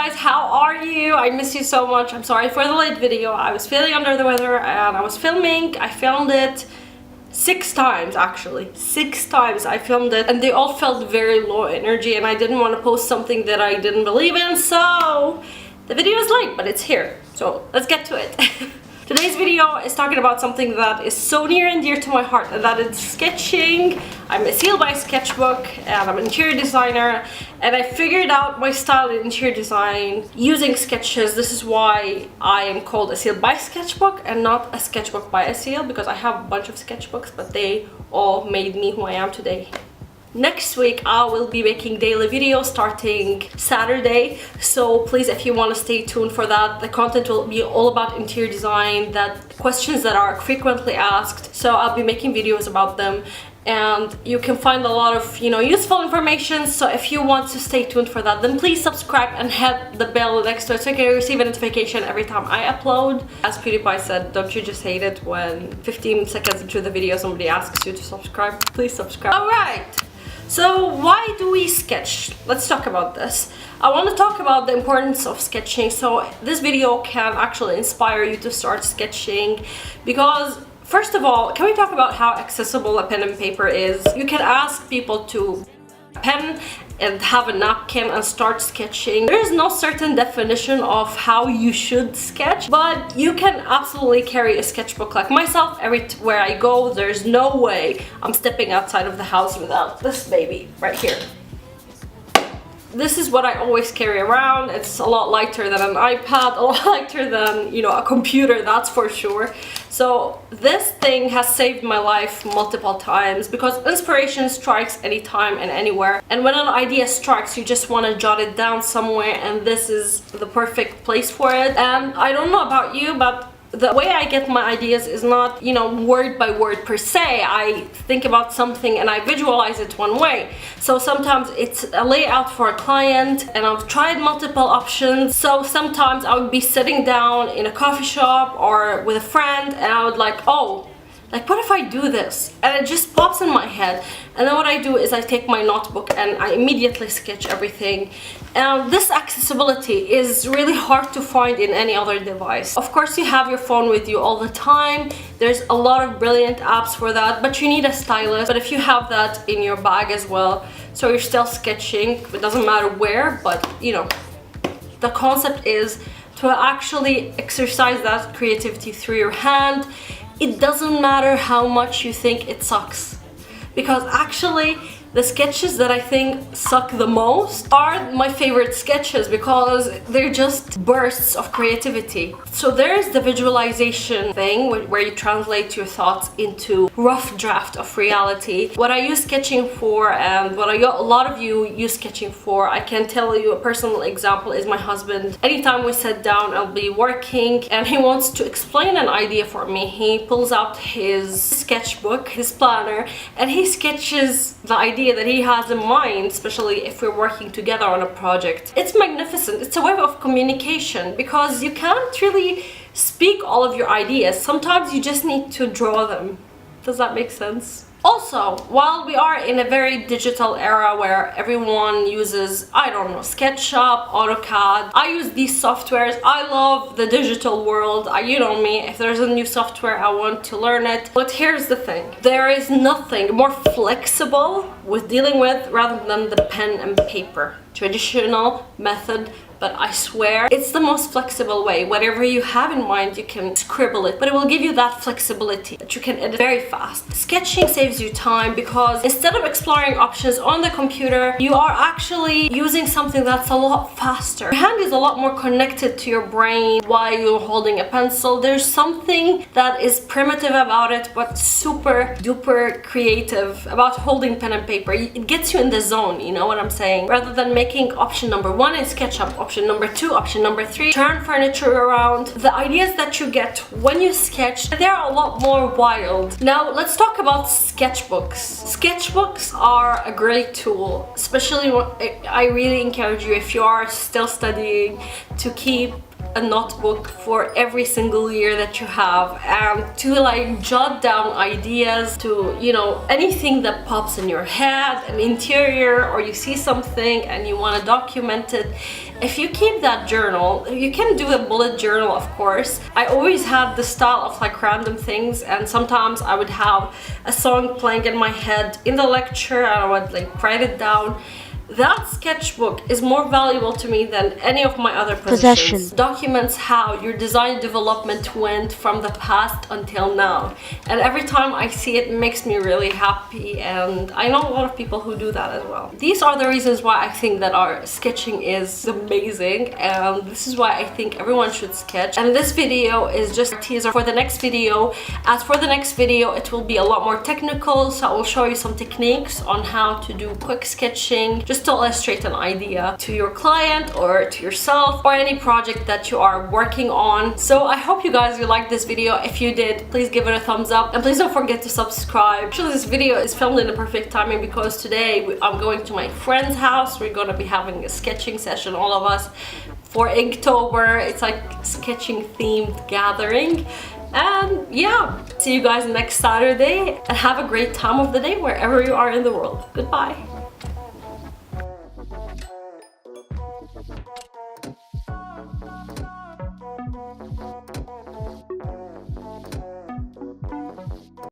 guys, how are you? I miss you so much. I'm sorry for the late video. I was feeling under the weather and I was filming. I filmed it 6 times actually. 6 times I filmed it and they all felt very low energy and I didn't want to post something that I didn't believe in, so the video is late, but it's here. So let's get to it. Today's video is talking about something that is so near and dear to my heart, and that is sketching. I'm a seal by sketchbook and I'm an interior designer, and I figured out my style in interior design using sketches. This is why I am called a seal by sketchbook and not a sketchbook by a seal, because I have a bunch of sketchbooks, but they all made me who I am today. Next week I will be making daily videos starting Saturday, so please, if you want to stay tuned for that. The content will be all about interior design, that questions that are frequently asked, so I'll be making videos about them, and you can find a lot of useful information. So if you want to stay tuned for that, then please subscribe and hit the bell next to it so you can receive a notification every time I upload. As PewDiePie said, don't you just hate it when 15 seconds into the video somebody asks you to subscribe? Please subscribe. Alright, so why do we sketch? Let's talk about this. I want to talk about the importance of sketching, so this video can actually inspire you to start sketching, because first of all, can we talk about how accessible a pen and paper is? You can ask people to pen and have a napkin and start sketching. There is no certain definition of how you should sketch, but you can absolutely carry a sketchbook. Like myself, everywhere I go, there's no way I'm stepping outside of the house without this baby right here. This is what I always carry around. It's a lot lighter than an iPad, a lot lighter than, a computer, that's for sure. So this thing has saved my life multiple times, because inspiration strikes anytime and anywhere. And when an idea strikes, you just want to jot it down somewhere, and this is the perfect place for it. And I don't know about you, but the way I get my ideas is not, word by word per se. I think about something and I visualize it one way. So sometimes it's a layout for a client and I've tried multiple options. So sometimes I would be sitting down in a coffee shop or with a friend and I would what if I do this? And it just pops in my head. And then what I do is I take my notebook and I immediately sketch everything. And this accessibility is really hard to find in any other device. Of course, you have your phone with you all the time. There's a lot of brilliant apps for that, but you need a stylus. But if you have that in your bag as well, so you're still sketching, it doesn't matter where, but the concept is to actually exercise that creativity through your hand. It doesn't matter how much you think it sucks, because actually the sketches that I think suck the most are my favorite sketches, because they're just bursts of creativity. So there's the visualization thing where you translate your thoughts into rough draft of reality. What I use sketching for, and what a lot of you use sketching for, I can tell you a personal example is my husband. Anytime we sit down, I'll be working and he wants to explain an idea for me. He pulls out his sketchbook, his planner, and he sketches the idea that he has in mind, especially if we're working together on a project. It's magnificent. It's a way of communication, because you can't really speak all of your ideas. Sometimes you just need to draw them. Does that make sense? Also, while we are in a very digital era where everyone uses, SketchUp, AutoCAD, I use these softwares. I love the digital world. You know me, if there's a new software, I want to learn it. But here's the thing. There is nothing more flexible with dealing with rather than the pen and paper. Traditional method, but I swear it's the most flexible way. Whatever you have in mind, you can scribble it, but it will give you that flexibility that you can edit very fast. Sketching saves you time, because instead of exploring options on the computer, you are actually using something that's a lot faster. Your hand is a lot more connected to your brain while you're holding a pencil. There's something that is primitive about it, but super duper creative about holding pen and paper. It gets you in the zone, you know what I'm saying? Rather than making option number 1 in SketchUp, option number 2, option number 3, turn furniture around. The ideas that you get when you sketch, they're a lot more wild. Now let's talk about sketchbooks. Sketchbooks are a great tool, especially I really encourage you, if you are still studying, to keep a notebook for every single year that you have, and to like jot down ideas, to, you know, anything that pops in your head, an interior, or you see something and you want to document it. If you keep that journal, you can do a bullet journal, of course. I always had the style of like random things, and sometimes I would have a song playing in my head in the lecture and I would like write it down. That sketchbook is more valuable to me than any of my other possessions. Documents how your design development went from the past until now. And every time I see it, it makes me really happy, and I know a lot of people who do that as well. These are the reasons why I think that our sketching is amazing, and this is why I think everyone should sketch. And this video is just a teaser for the next video. As for the next video, it will be a lot more technical, so I will show you some techniques on how to do quick sketching, just to illustrate an idea to your client or to yourself, or any project that you are working on. So I hope you guys liked this video. If you did, please give it a thumbs up, and please don't forget to subscribe. Actually, this video is filmed in the perfect timing because today I'm going to my friend's house. We're gonna be having a sketching session, all of us, for Inktober. It's like sketching themed gathering. And yeah, see you guys next Saturday, and have a great time of the day wherever you are in the world. Goodbye.